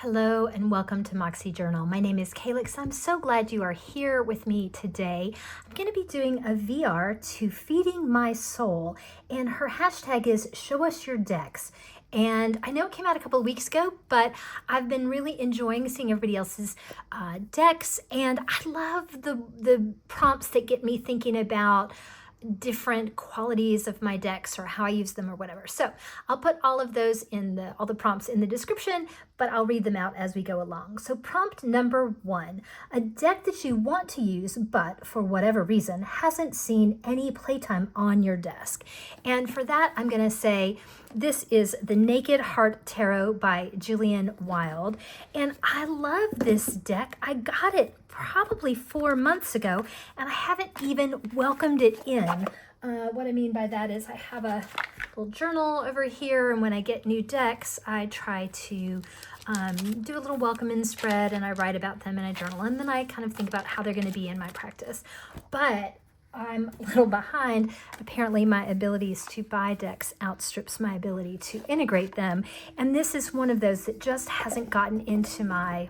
Hello and welcome to Moxie Journal. My name is Calyx. I'm so glad you are here with me today. I'm going to be doing a VR to Feeding My Soul, and her hashtag is Show Us Your Decks. And I know it came out a couple of weeks ago, but I've been really enjoying seeing everybody else's decks, and I love the prompts that get me thinking about different qualities of my decks or how I use them or whatever. So I'll put all of those all the prompts in the description, but I'll read them out as we go along. So prompt number 1, a deck that you want to use, but for whatever reason hasn't seen any playtime on your desk. And for that, I'm going to say this is the Naked Heart Tarot by Jillian Wild. And I love this deck. I got it probably 4 months ago, and I haven't even welcomed it in. What I mean by that is I have a little journal over here, and when I get new decks, I try to do a little welcome in spread, and I write about them in a journal, and then I kind of think about how they're going to be in my practice. But I'm a little behind. Apparently my abilities to buy decks outstrips my ability to integrate them, and this is one of those that just hasn't gotten into my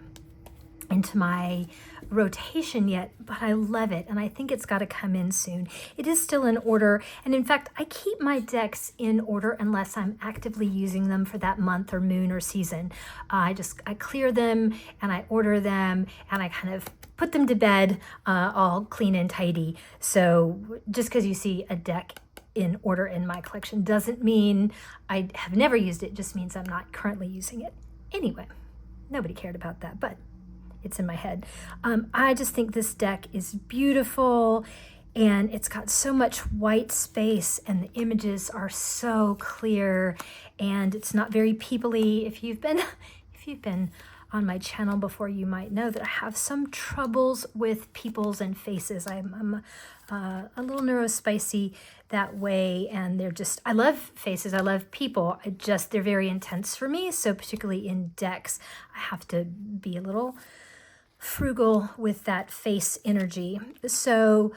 rotation yet, but I love it, and I think it's got to come in soon. It is still in order, and in fact, I keep my decks in order unless I'm actively using them for that month or moon or season. I clear them, and I order them, and I kind of put them to bed all clean and tidy. So just because you see a deck in order in my collection doesn't mean I have never used it, just means I'm not currently using it. Anyway, nobody cared about that, but it's in my head. I just think this deck is beautiful, and it's got so much white space, and the images are so clear, and it's not very peoply. If you've been on my channel before, you might know that I have some troubles with peoples and faces. I'm a little neurospicy that way, and I love faces, I love people, they're very intense for me. So particularly in decks, I have to be a little frugal with that face energy. So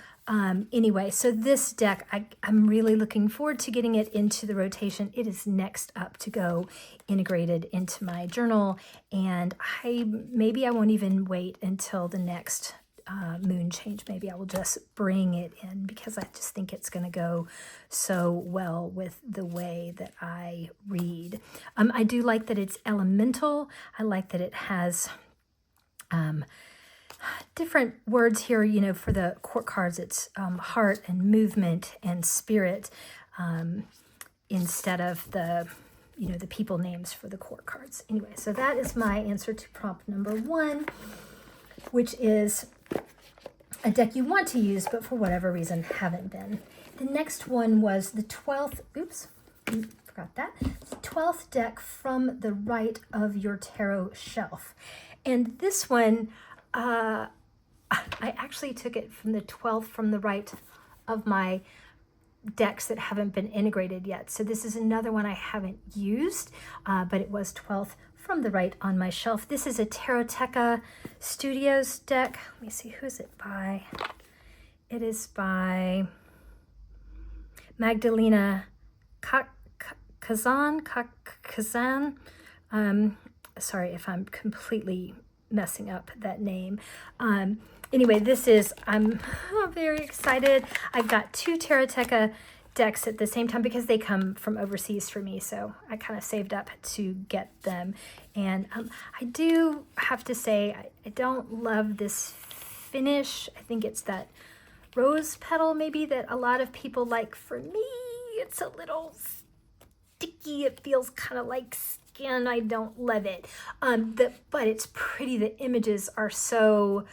anyway, so this deck, I'm really looking forward to getting it into the rotation. It is next up to go integrated into my journal, and maybe I won't even wait until the next moon change. Maybe I will just bring it in, because I just think it's going to go so well with the way that I read. I do like that it's elemental. I like that it has different words here, for the court cards. It's heart and movement and spirit, instead of the people names for the court cards. Anyway, so that is my answer to prompt number 1, which is a deck you want to use, but for whatever reason haven't been. The next one was the 12th, forgot that, the 12th deck from the right of your tarot shelf. And this one, I actually took it from the 12th from the right of my decks that haven't been integrated yet. So this is another one I haven't used, but it was 12th from the right on my shelf. This is a Taroteka Studios deck. Let me see, who is it by? It is by Magdalena Kazan. Sorry if I'm completely messing up that name. Anyway, I'm very excited. I've got 2 Taroteka decks at the same time because they come from overseas for me, so I kind of saved up to get them. And I do have to say, I don't love this finish. I think it's that rose petal maybe that a lot of people like. For me, it's a little sticky. It feels kind of like skin. I don't love it, but it's pretty. The images are so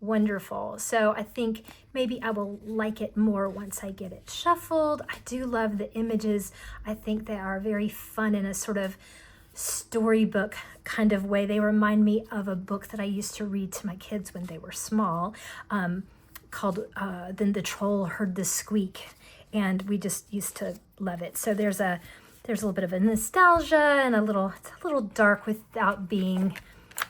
wonderful, so I think maybe I will like it more once I get it shuffled. I do love the images. I think they are very fun in a sort of storybook kind of way. They remind me of a book that I used to read to my kids when they were small, called Then the Troll Heard the Squeak, and we just used to love it. So there's a little bit of a nostalgia, and it's a little dark without being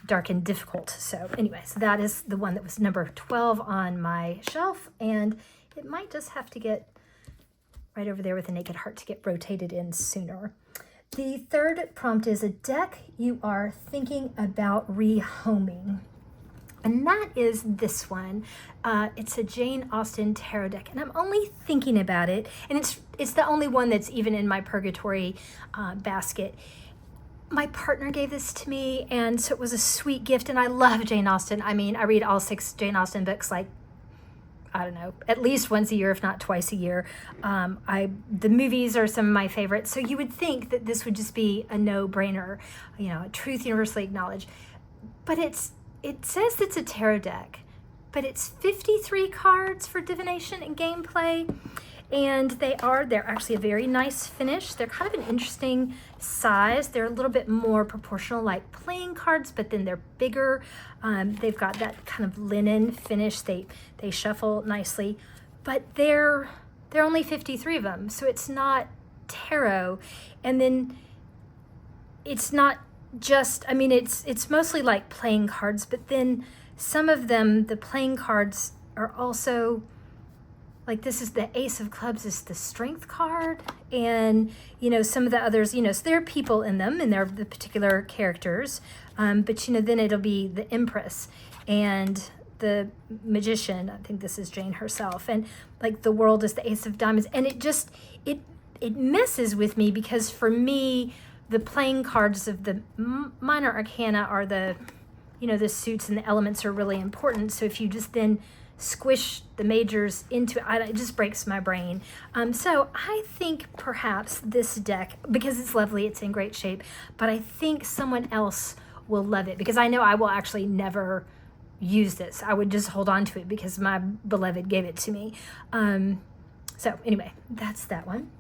dark and difficult. So anyway, so that is the one that was number 12 on my shelf, and it might just have to get right over there with the Naked Heart to get rotated in sooner. The third prompt is a deck you are thinking about rehoming. And that is this one. It's a Jane Austen tarot deck, and I'm only thinking about it, and it's the only one that's even in my purgatory basket. My partner gave this to me, and so it was a sweet gift, and I love Jane Austen. I mean, I read all 6 Jane Austen books, like, I don't know, at least once a year, if not twice a year. The movies are some of my favorites, so you would think that this would just be a no-brainer, you know, a truth universally acknowledged. But it says it's a tarot deck, but it's 53 cards for divination and gameplay, and they're actually a very nice finish. They're kind of an interesting size. They're a little bit more proportional, like playing cards, but then they're bigger. They've got that kind of linen finish. They shuffle nicely, but they're only 53 of them, so it's not tarot. And then it's not just, I mean, it's mostly like playing cards, but then some of them, the playing cards are also, like, this is the Ace of Clubs is the strength card, and, you know, some of the others, you know, so there are people in them, and they're the particular characters, but, you know, then it'll be the Empress and the Magician. I think this is Jane herself, and, like, the World is the Ace of Diamonds, and it just, it messes with me, because for me, the playing cards of the minor arcana are the, you know, the suits and the elements are really important, so if you just then squish the majors into it, it just breaks my brain. So I think perhaps this deck, because it's lovely, it's in great shape, but I think someone else will love it, because I know I will actually never use this. I would just hold on to it because my beloved gave it to me. So anyway, that's that one.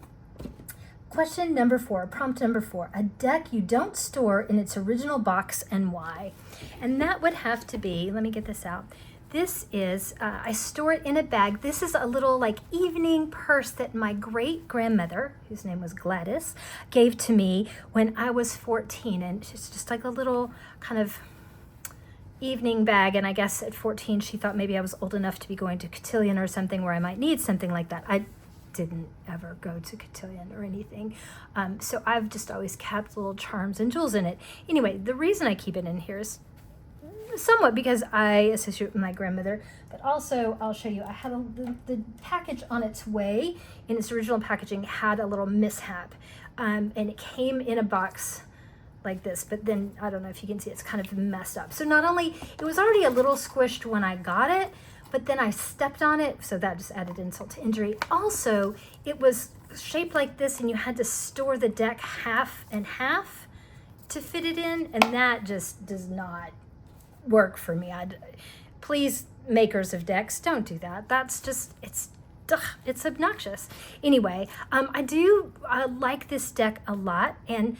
Question number 4, prompt number 4, a deck you don't store in its original box and why? And that would have to be, let me get this out. This is, I store it in a bag. This is a little like evening purse that my great grandmother, whose name was Gladys, gave to me when I was 14. And it's just like a little kind of evening bag. And I guess at 14, she thought maybe I was old enough to be going to cotillion or something where I might need something like that. I didn't ever go to cotillion or anything. So I've just always kept little charms and jewels in it. Anyway, the reason I keep it in here is somewhat because I associate with my grandmother, but also I'll show you, I had the package on its way in its original packaging had a little mishap, and it came in a box like this, but then I don't know if you can see, it's kind of messed up. So not only, it was already a little squished when I got it, but then I stepped on it, so that just added insult to injury. Also, it was shaped like this, and you had to store the deck half and half to fit it in, and that just does not work for me. Please, makers of decks, don't do that. That's just, it's obnoxious. Anyway, I do like this deck a lot, and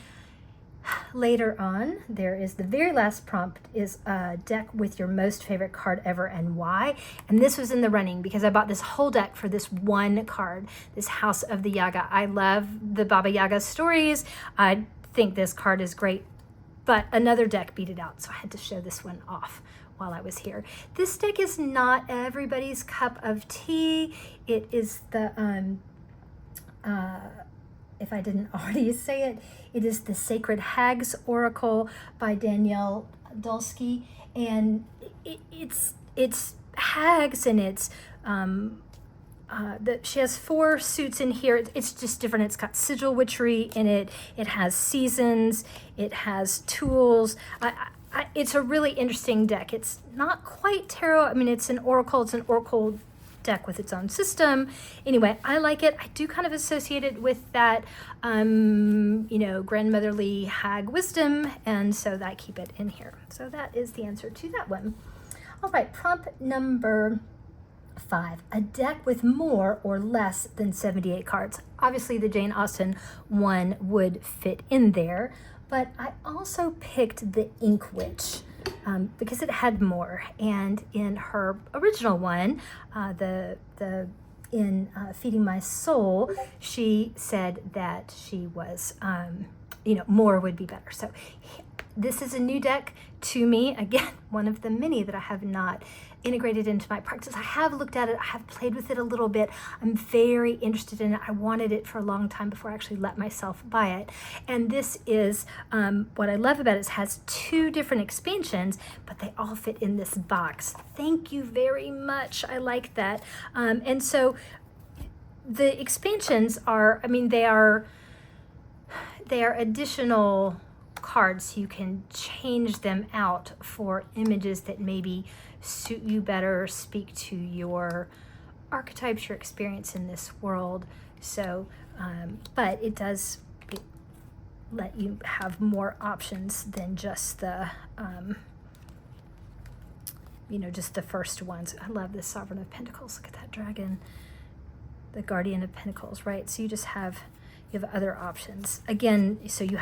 later on, there is the very last prompt is a deck with your most favorite card ever and why. And this was in the running because I bought this whole deck for this one card, this House of the Yaga. I love the Baba Yaga stories. I think this card is great, but another deck beat it out, so I had to show this one off while I was here. This deck is not everybody's cup of tea. It is the, if I didn't already say it, it is the Sacred Hags Oracle by Danielle Dulski, and it's hags, and it's she has 4 suits in here. It's just different. It's got sigil witchery in it. It has seasons. It has tools. It's a really interesting deck. It's not quite tarot. I mean, it's an oracle. It's an oracle deck with its own system. Anyway, I like it. I do kind of associate it with that, you know, grandmotherly hag wisdom, and so I keep it in here. So that is the answer to that one. All right, prompt number 5, a deck with more or less than 78 cards. Obviously, the Jane Austen one would fit in there, but I also picked the Ink Witch because it had more. And in her original one, in Feeding My Soul, she said that she was, you know, more would be better. So this is a new deck to me. Again, one of the many that I have not integrated into my practice. I have looked at it, I have played with it a little bit. I'm very interested in it. I wanted it for a long time before I actually let myself buy it. And this is, what I love about it is it has 2 different expansions, but they all fit in this box. Thank you very much. I like that. And so the expansions are, I mean, they are additional cards. You can change them out for images that maybe suit you better, speak to your archetypes, your experience in this world. So, but it does let you have more options than just the, just the first ones. I love this Sovereign of Pentacles. Look at that dragon, the Guardian of Pentacles, right? So you have other options. Again, so you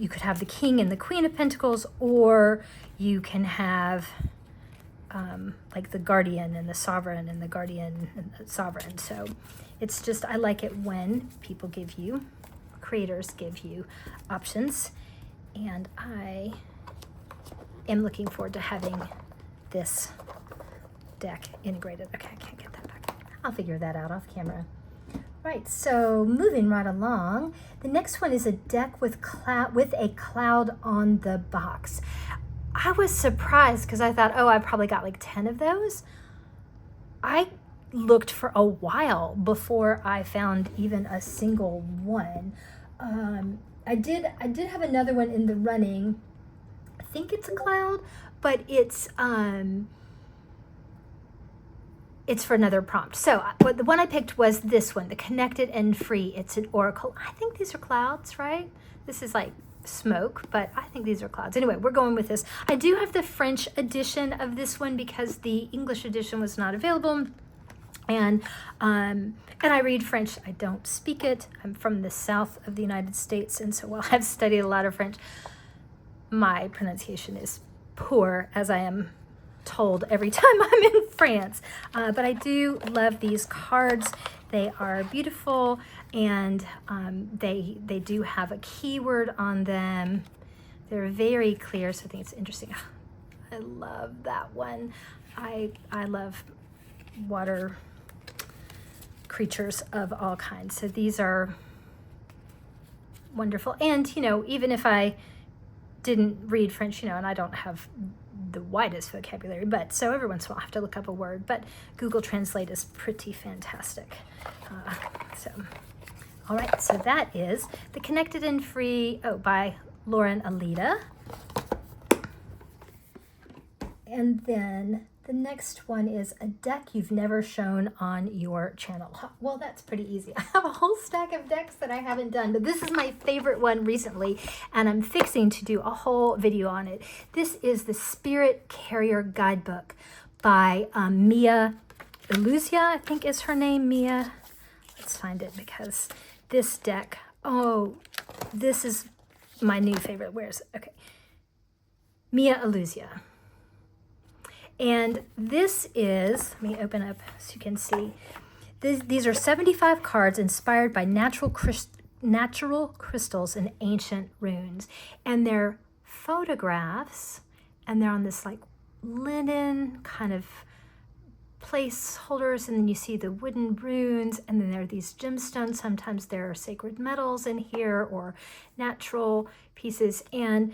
could have the King and the Queen of Pentacles, or you can have like the Guardian and the Sovereign and the Guardian and the Sovereign. So it's just, I like it when people give you, creators give you options, and I am looking forward to having this deck integrated. Okay, I can't get that back. I'll figure that out off camera. Right, so moving right along, the next one is a deck with a cloud on the box. I was surprised because I thought, oh, I probably got like 10 of those. I looked for a while before I found even a single one. I did have another one in the running. I think it's a cloud, but it's for another prompt. So the one I picked was this one, the Connected and Free. It's an oracle. I think these are clouds, right? This is like smoke, but I think these are clouds. Anyway, we're going with this. I do have the French edition of this one because the English edition was not available. And I read French. I don't speak it. I'm from the south of the United States, and so while I've studied a lot of French, my pronunciation is poor, as I am told every time I'm in France. But I do love these cards. They are beautiful, and they do have a keyword on them. They're very clear, so I think it's interesting. I love that one. I love water creatures of all kinds. So these are wonderful. And, even if I didn't read French, and I don't have the widest vocabulary, but so every once in a while I have to look up a word, but Google Translate is pretty fantastic. All right, so that is The Connected and Free, by Lauren Alita. And then the next one is a deck you've never shown on your channel. Well, that's pretty easy. I have a whole stack of decks that I haven't done, but this is my favorite one recently, and I'm fixing to do a whole video on it. This is the Spirit Carrier Guidebook by Mia Illusia, I think is her name, Mia. Let's find it, because this deck, this is my new favorite. Okay. Mia Illusia. And this is, let me open up so you can see. These are 75 cards inspired by natural crystals and ancient runes. And they're photographs, and they're on this like linen kind of placeholders, and then you see the wooden runes, and then there are these gemstones. Sometimes there are sacred metals in here or natural pieces, and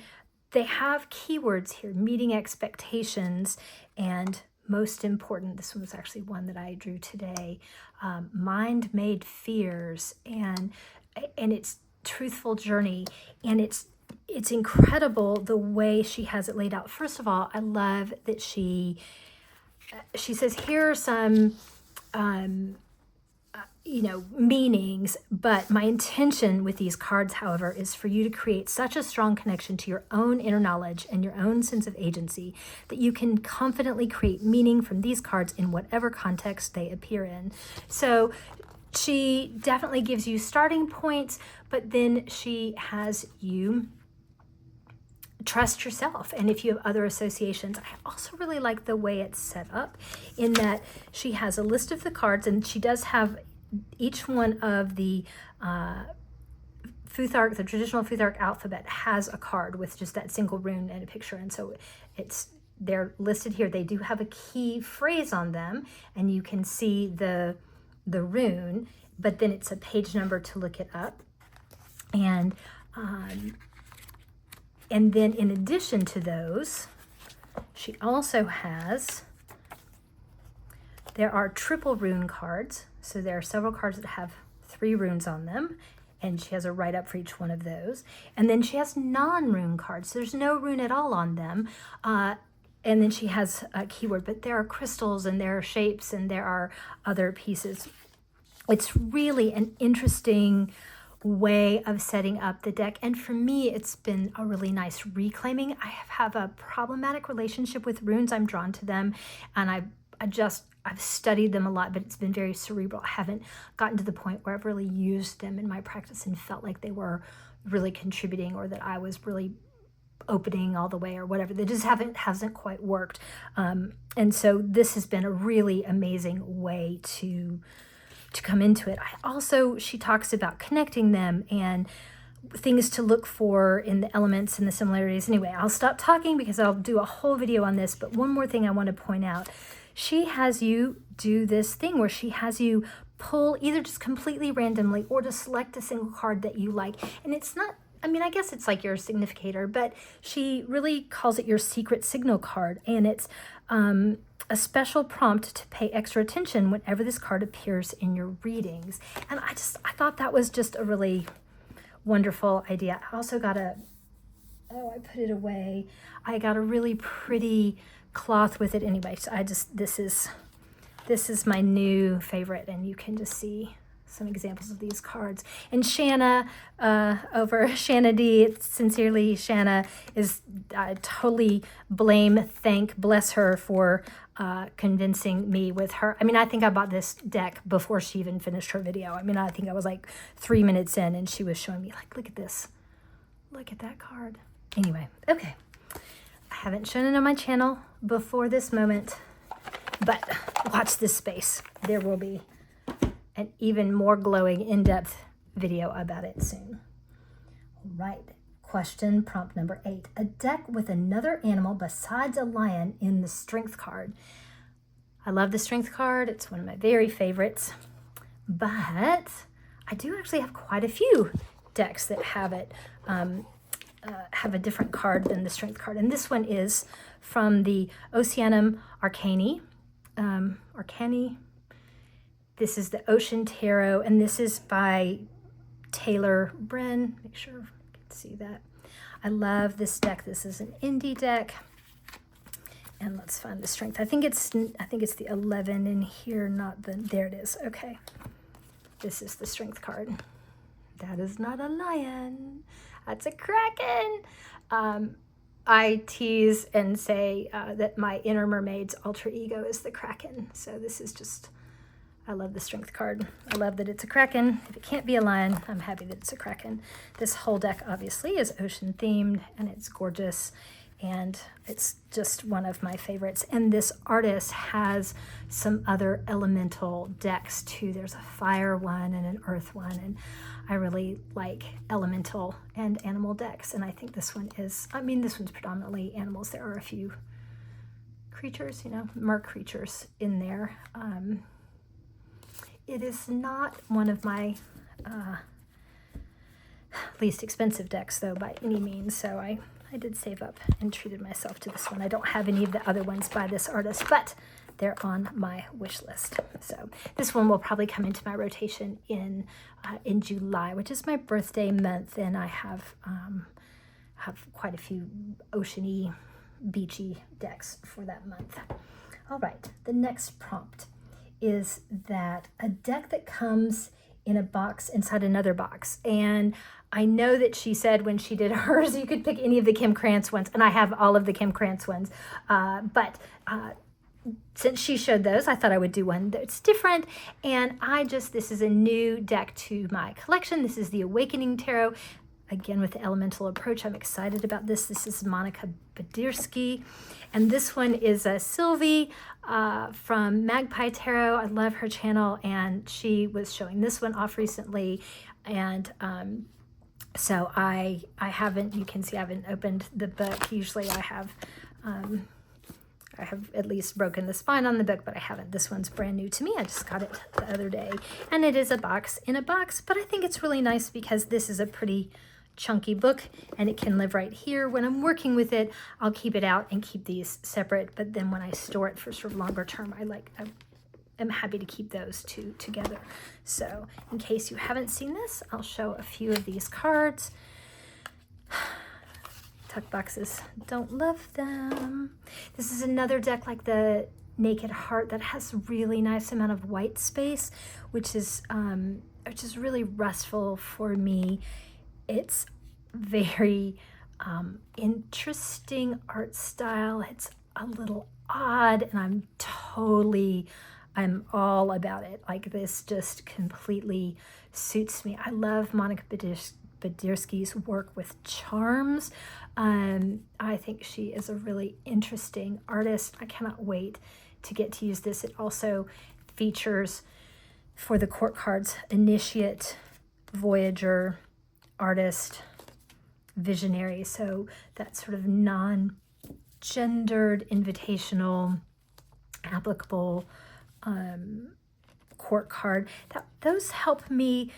they have keywords here: meeting expectations, and most important, this one was actually one that I drew today, mind-made fears, and it's truthful journey, and it's incredible the way she has it laid out. First of all, I love that she says, here are some meanings, but my intention with these cards, however, is for you to create such a strong connection to your own inner knowledge and your own sense of agency that you can confidently create meaning from these cards in whatever context they appear in. So she definitely gives you starting points, but then she has you trust yourself. And if you have other associations, I also really like the way it's set up in that she has a list of the cards, and she does have each one of the Futhark, the traditional Futhark alphabet, has a card with just that single rune and a picture, and so they're listed here. They do have a key phrase on them, and you can see the rune, but then it's a page number to look it up. And then in addition to those, she also has, there are triple rune cards. So there are several cards that have 3 runes on them, and she has a write-up for each one of those. And then she has non-rune cards. There's no rune at all on them. And then she has a keyword, but there are crystals and there are shapes and there are other pieces. It's really an interesting way of setting up the deck, and for me it's been a really nice reclaiming. I have a problematic relationship with runes. I'm drawn to them, and I've studied them a lot, but it's been very cerebral. I haven't gotten to the point where I've really used them in my practice and felt like they were really contributing, or that I was really opening all the way, or whatever. They just hasn't quite worked. And so this has been a really amazing way to come into it. She talks about connecting them and things to look for in the elements and the similarities. Anyway, I'll stop talking because I'll do a whole video on this, but one more thing I want to point out. She has you do this thing where she has you pull either just completely randomly or to select a single card that you like. And it's not, I guess it's like your significator, but she really calls it your secret signal card. And it's a special prompt to pay extra attention whenever this card appears in your readings. And I thought that was just a really wonderful idea. I also got I put it away. I got a really pretty cloth with it anyway. So this is my new favorite, and you can just see some examples of these cards. And Shanna, over Shanna D, sincerely Shanna, is totally bless her for convincing me with her. I think I bought this deck before she even finished her video. I think I was like 3 minutes in and she was showing me, like, look at this. Look at that card. Anyway, okay. I haven't shown it on my channel before this moment, but watch this space. There will be an even more glowing, in-depth video about it soon. All right. Question prompt number 8. A deck with another animal besides a lion in the strength card. I love the strength card. It's one of my very favorites. But I do actually have quite a few decks that have it, have a different card than the strength card. And this one is from the Oceanum Arcani. This is the Ocean Tarot, and this is by Taylor Bren. Make sure you can see that. I love this deck. This is an indie deck. And let's find the strength. I think it's the 11 in here, not the, there it is. Okay. This is the strength card. That is not a lion. That's a kraken. I tease and say that my inner mermaid's alter ego is the kraken. So this is just, I love the strength card. I love that it's a kraken. If it can't be a lion, I'm happy that it's a kraken. This whole deck obviously is ocean themed, and it's gorgeous, and it's just one of my favorites. And this artist has some other elemental decks too. There's a fire one and an earth one, and I really like elemental and animal decks. And I think this one is, this one's predominantly animals. There are a few creatures, mer creatures in there. It is not one of my least expensive decks, though, by any means. So I did save up and treated myself to this one. I don't have any of the other ones by this artist, but they're on my wish list. So this one will probably come into my rotation in July, which is my birthday month, and I have quite a few oceany, beachy decks for that month. All right, the next prompt is that a deck that comes in a box inside another box. And I know that she said when she did hers, you could pick any of the Kim Krantz ones, and I have all of the Kim Krantz ones. But since she showed those, I thought I would do one that's different. And this is a new deck to my collection. This is the Awakening Tarot. Again, with the elemental approach, I'm excited about this. This is Monica Badirsky. And this one is Sylvie from Magpie Tarot. I love her channel, and she was showing this one off recently. And So I haven't, you can see I haven't opened the book. Usually I have at least broken the spine on the book, but I haven't. This one's brand new to me. I just got it the other day. And it is a box in a box, but I think it's really nice because this is a pretty chunky book and it can live right here. When I'm working with it, I'll keep it out and keep these separate. But then when I store it for sort of longer term, I'm happy to keep those two together. So in case you haven't seen this, I'll show a few of these cards. Tuck boxes, don't love them. This is another deck like the Naked Heart that has really nice amount of white space, which is really restful for me. It's very interesting art style. It's a little odd, and I'm all about it. Like, this just completely suits me. I love Monica Badirsky's work with charms. I think she is a really interesting artist. I cannot wait to get to use this. It also features, for the court cards, Initiate, Voyager, Artist, Visionary. So that sort of non-gendered, invitational, applicable court card. Those help me.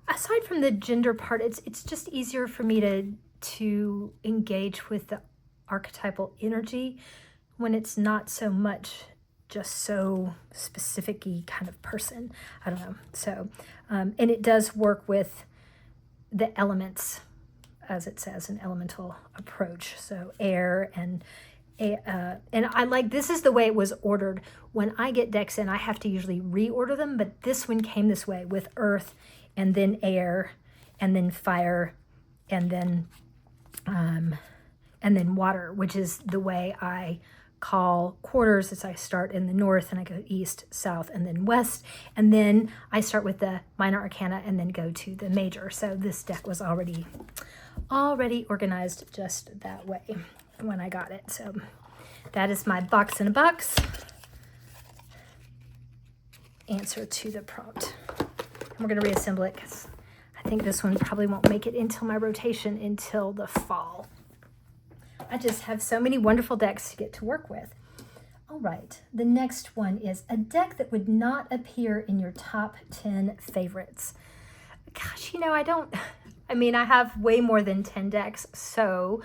Aside from the gender part, it's just easier for me to engage with the archetypal energy when it's not so much just so specific-y kind of person. I don't know. So, and it does work with the elements, as it says, an elemental approach. So air and I like, this is the way it was ordered. When I get decks in, I have to usually reorder them, but this one came this way with earth and then air and then fire and then water, which is the way I call quarters. As I start in the north and I go east, south, and then west, and then I start with the minor arcana and then go to the major. So this deck was already organized just that way when I got it. So that is my box in a box answer to the prompt. And we're going to reassemble it because I think this one probably won't make it until my rotation until the fall. I just have so many wonderful decks to get to work with. All right, the next one is a deck that would not appear in your top 10 favorites. Gosh, I have way more than 10 decks, so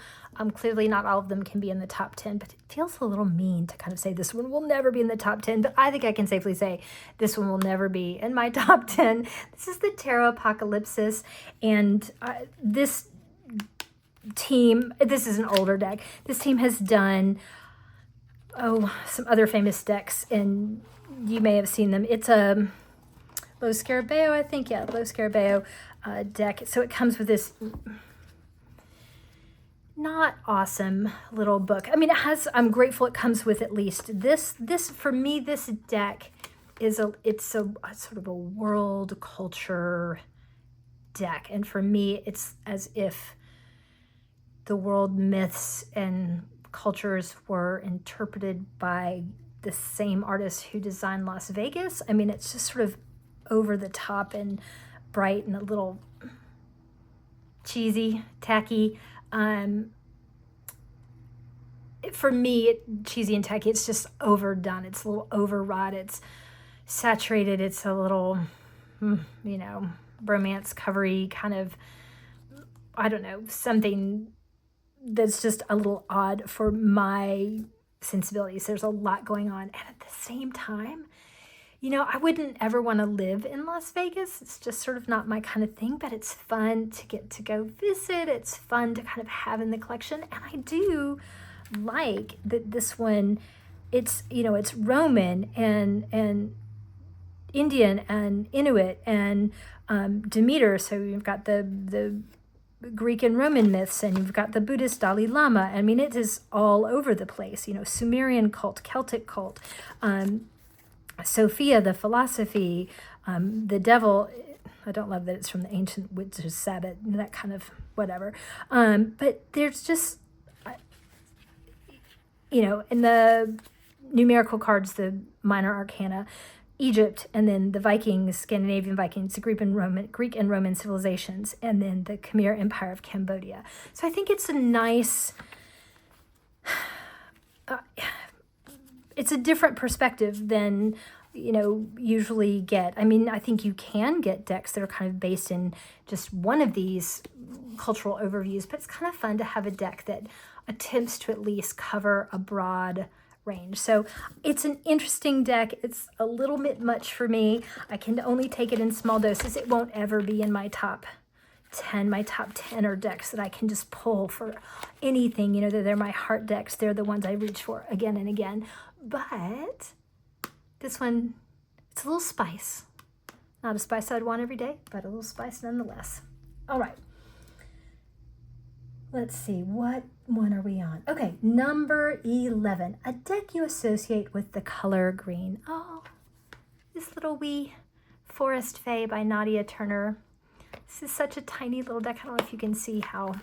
clearly not all of them can be in the top 10, but it feels a little mean to kind of say this one will never be in the top 10, but I think I can safely say this one will never be in my top 10. This is the Tarot Apocalypsis, and this team, this is an older deck. This team has done, some other famous decks, and you may have seen them. It's a Lo Scarabeo, I think. Yeah, Lo Scarabeo deck. So it comes with this not awesome little book. I mean, I'm grateful it comes with at least this. For me, this deck is it's a sort of a world culture deck. And for me, it's as if the world myths and cultures were interpreted by the same artist who designed Las Vegas. I mean, it's just sort of over the top and bright and a little cheesy, tacky. For me, cheesy and tacky, it's just overdone. It's a little overwrought. It's saturated. It's a little, romance covery kind of, I don't know, something that's just a little odd for my sensibilities. There's a lot going on. And at the same time, I wouldn't ever want to live in Las Vegas. It's just sort of not my kind of thing, but it's fun to get to go visit. It's fun to kind of have in the collection. And I do like that this one, it's Roman and Indian and Inuit and Demeter. So you've got the Greek and Roman myths, and you've got the Buddhist Dalai Lama. I mean, it is all over the place. Sumerian cult, Celtic cult, Sophia, the philosophy, the devil. I don't love that it's from the ancient witches' Sabbath, that kind of whatever. But there's just, in the numerical cards, the minor arcana, Egypt, and then the Vikings, Scandinavian Vikings, the Greek and Roman civilizations, and then the Khmer Empire of Cambodia. So I think it's a nice, it's a different perspective than, usually get. I mean, I think you can get decks that are kind of based in just one of these cultural overviews, but it's kind of fun to have a deck that attempts to at least cover a broad range. So it's an interesting deck. It's a little bit much for me. I can only take it in small doses. It won't ever be in my top 10. My top 10 are decks that I can just pull for anything. They're my heart decks. They're the ones I reach for again and again. But this one, it's a little spice. Not a spice I'd want every day, but a little spice nonetheless. All right. Let's see, what one are we on? Okay, number 11, a deck you associate with the color green. Oh, this little wee Forest Fay by Nadia Turner. This is such a tiny little deck. I don't know if you can see how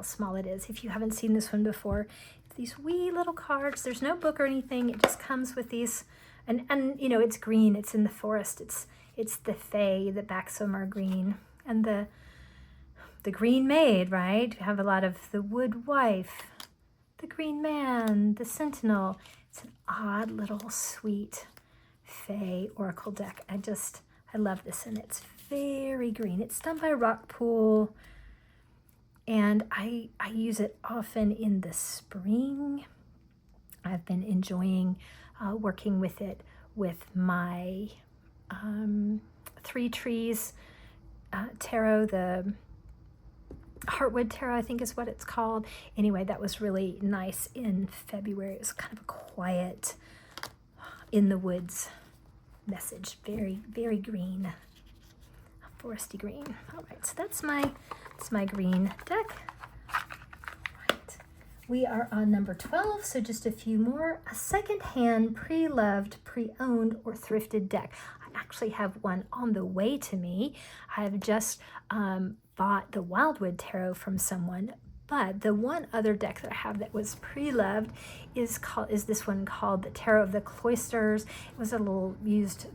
small it is. If you haven't seen this one before, it's these wee little cards. There's no book or anything. It just comes with these, and it's green. It's in the forest. It's the Fay. The backs of them are green, and the Green Maid, right? We have a lot of the Wood Wife, the Green Man, the Sentinel. It's an odd little sweet Fay Oracle deck. I love this, and it's very green. It's done by Rockpool, and I use it often in the spring. I've been enjoying working with it with my Three Trees tarot, the Heartwood Tarot, I think is what it's called. Anyway, that was really nice in February. It was kind of a quiet, in the woods message. Very, very green, foresty green. All right, so that's my green deck. Right. We are on number 12, so just a few more. A secondhand, pre-loved, pre-owned, or thrifted deck. I actually have one on the way to me. I have just bought the Wildwood Tarot from someone, but the one other deck that I have that was pre-loved is this one called the Tarot of the Cloysters. It was a little used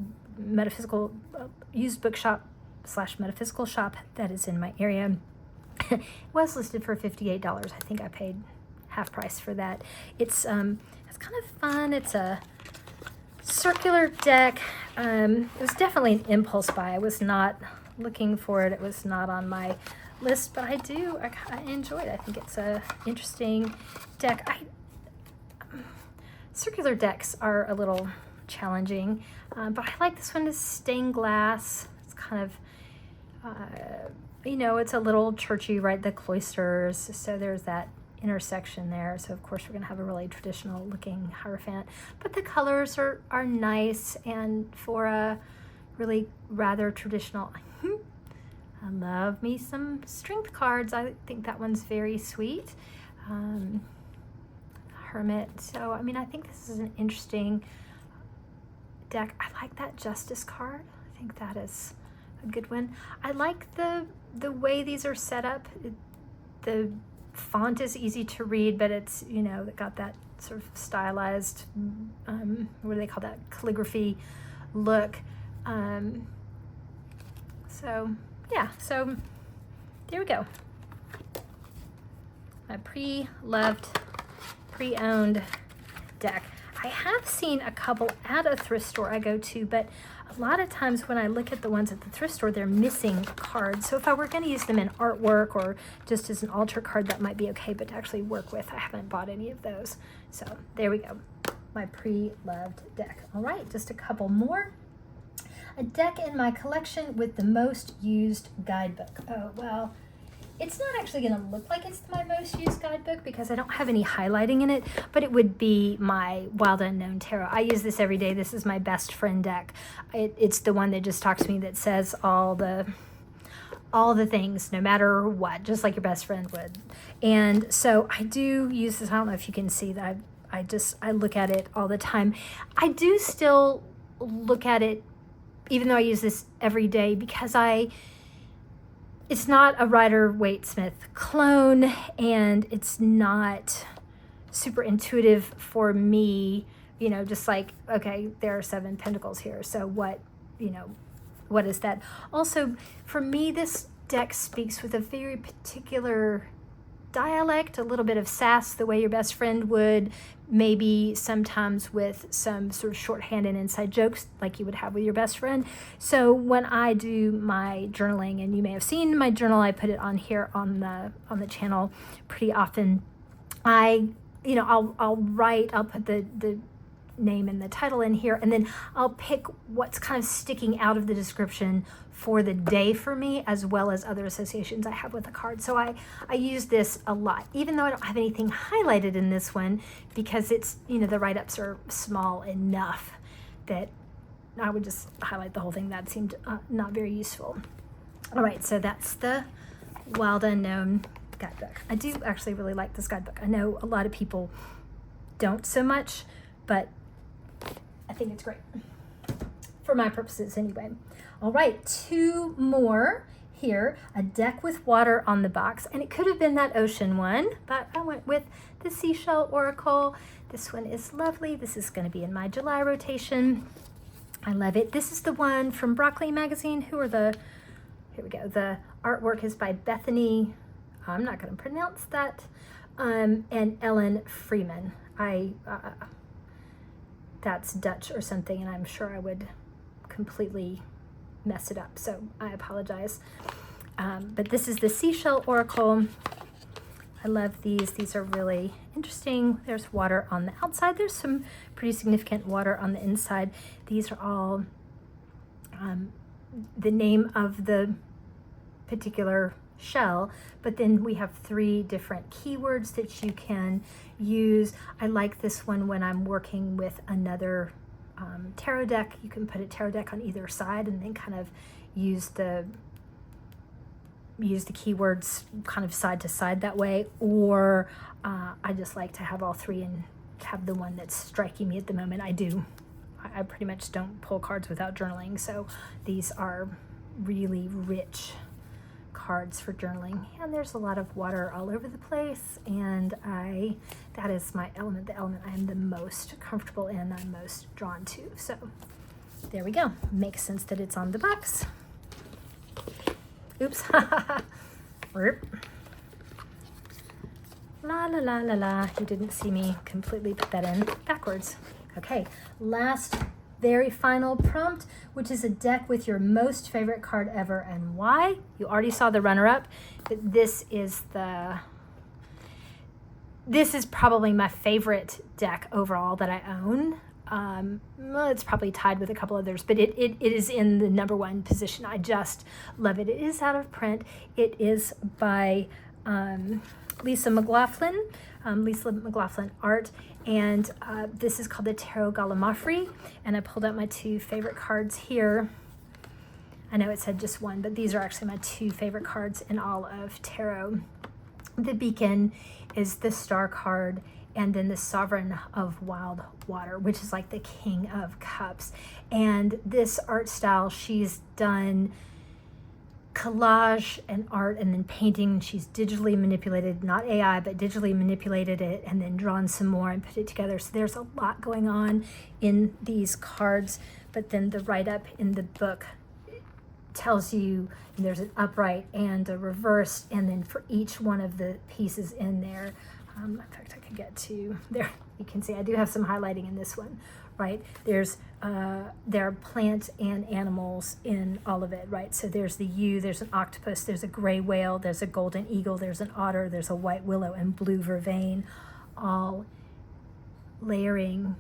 bookshop / metaphysical shop that is in my area. It was listed for $58. I think I paid half price for that. It's kind of fun. It's a circular deck. It was definitely an impulse buy. I was not looking for it. It was not on my list, but I enjoyed it. I think it's a interesting deck. Circular decks are a little challenging, but I like this one. Is stained glass. It's kind of, it's a little churchy, right? The cloisters. So there's that intersection there. So of course we're going to have a really traditional looking Hierophant, but the colors are nice, and for a really rather traditional. I love me some strength cards. I think that one's very sweet. Hermit. So, I mean, I think this is an interesting deck. I like that Justice card. I think that is a good one. I like the way these are set up. The font is easy to read, but it's, got that sort of stylized, what do they call that? Calligraphy look. So there we go. My pre-loved, pre-owned deck. I have seen a couple at a thrift store I go to, but a lot of times when I look at the ones at the thrift store, they're missing cards. So if I were going to use them in artwork or just as an altar card, that might be okay, but to actually work with, I haven't bought any of those. So there we go. My pre-loved deck. All right, just a couple more. A deck in my collection with the most used guidebook. Oh, well, it's not actually going to look like it's my most used guidebook because I don't have any highlighting in it, but it would be my Wild Unknown Tarot. I use this every day. This is my best friend deck. It's the one that just talks to me, that says all the things, no matter what, just like your best friend would. And so I do use this. I don't know if you can see that. I look at it all the time. I do still look at it even though I use this every day, because it's not a Rider-Waite-Smith clone, and it's not super intuitive for me you know, just like, okay, there are 7 pentacles here. So what, you know, what is that? Also, for me, this deck speaks with a very particular dialect, a little bit of sass, the way your best friend would, maybe sometimes with some sort of shorthand and inside jokes like you would have with your best friend. So when I do my journaling, and you may have seen my journal, I put it on here on the channel pretty often. I'll put the name and the title in here, and then I'll pick what's kind of sticking out of the description for the day for me, as well as other associations I have with the card. So I use this a lot, even though I don't have anything highlighted in this one, because it's, you know, the write-ups are small enough that I would just highlight the whole thing. That seemed not very useful. All right, so that's the Wild Unknown guidebook. I do actually really like this guidebook. I know a lot of people don't so much, but I think it's great for my purposes anyway. All right, 2 more here. A deck with water on the box, and it could have been that ocean one, but I went with the Seashell Oracle. This one is lovely. This is going to be in my July rotation. I love it. This is the one from Broccoli Magazine. Here we go. The artwork is by Bethany, I'm not going to pronounce that, and Ellen Freeman. That's Dutch or something, and I'm sure I would completely mess it up, so I apologize. But this is the Seashell Oracle. I love these. These are really interesting. There's water on the outside. There's some pretty significant water on the inside. These are all the name of the particular shell, but then we have 3 different keywords that you can use. I like this one when I'm working with another tarot deck. You can put a tarot deck on either side and then kind of use the keywords kind of side to side that way, or I just like to have all 3 and have the one that's striking me at the moment. I pretty much don't pull cards without journaling, so these are really rich cards for journaling. And there's a lot of water all over the place, and that is my element, the element I am the most comfortable in, I'm most drawn to. So there we go. Makes sense that it's on the box. Oops. La la la la la. You didn't see me completely put that in backwards. Okay, last very final prompt, which is a deck with your most favorite card ever and why. You already saw the runner-up, but this is probably my favorite deck overall that I own. Well, it's probably tied with a couple others, but it is in the #1 position. I just love it. It is out of print. It is by Lisa McLaughlin art, and this is called the Tarot Galamafrey, and I pulled out my 2 favorite cards here. I know it said just 1, but these are actually my 2 favorite cards in all of tarot. The Beacon is the Star card, and then the Sovereign of Wild Water, which is like the King of Cups. And this art style, she's done collage and art and then painting. She's digitally manipulated, not AI, but digitally manipulated it and then drawn some more and put it together. So there's a lot going on in these cards, but then the write-up in the book tells you there's an upright and a reversed, and then for each one of the pieces in there, in fact, I could get to there. You can see I do have some highlighting in this one, right? There are plants and animals in all of it, right? So there's the yew, there's an octopus, there's a gray whale, there's a golden eagle, there's an otter, there's a white willow and blue vervain, all layering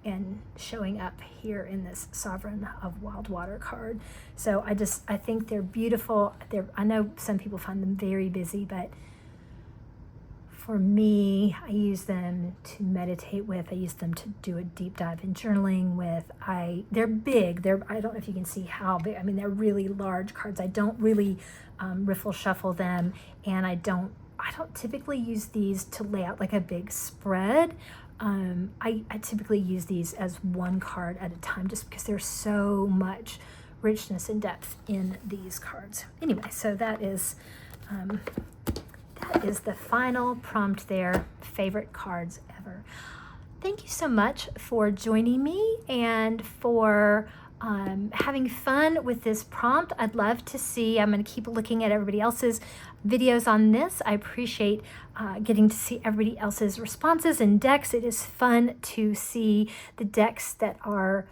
and showing up here in this Sovereign of Wild Water card. So I think they're beautiful. I know some people find them very busy, but for me, I use them to meditate with. I use them to do a deep dive in journaling with. They're big. I don't know if you can see how big. I mean, they're really large cards. I don't really riffle shuffle them, and I don't typically use these to lay out like a big spread. I typically use these as one card at a time, just because there's so much richness and depth in these cards. Anyway, so that is the final prompt there. Favorite cards ever. Thank you so much for joining me and for having fun with this prompt. I'd love to see, I'm going to keep looking at everybody else's videos on this. I appreciate getting to see everybody else's responses and decks. It is fun to see the decks that are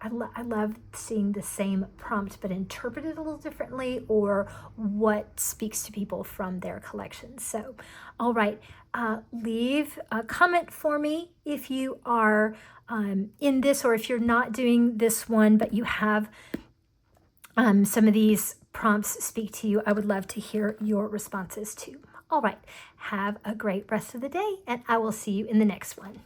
I love seeing the same prompt but interpreted a little differently, or what speaks to people from their collections. So, all right, leave a comment for me if you are in this, or if you're not doing this one, but you have some of these prompts speak to you. I would love to hear your responses too. All right, have a great rest of the day, and I will see you in the next one.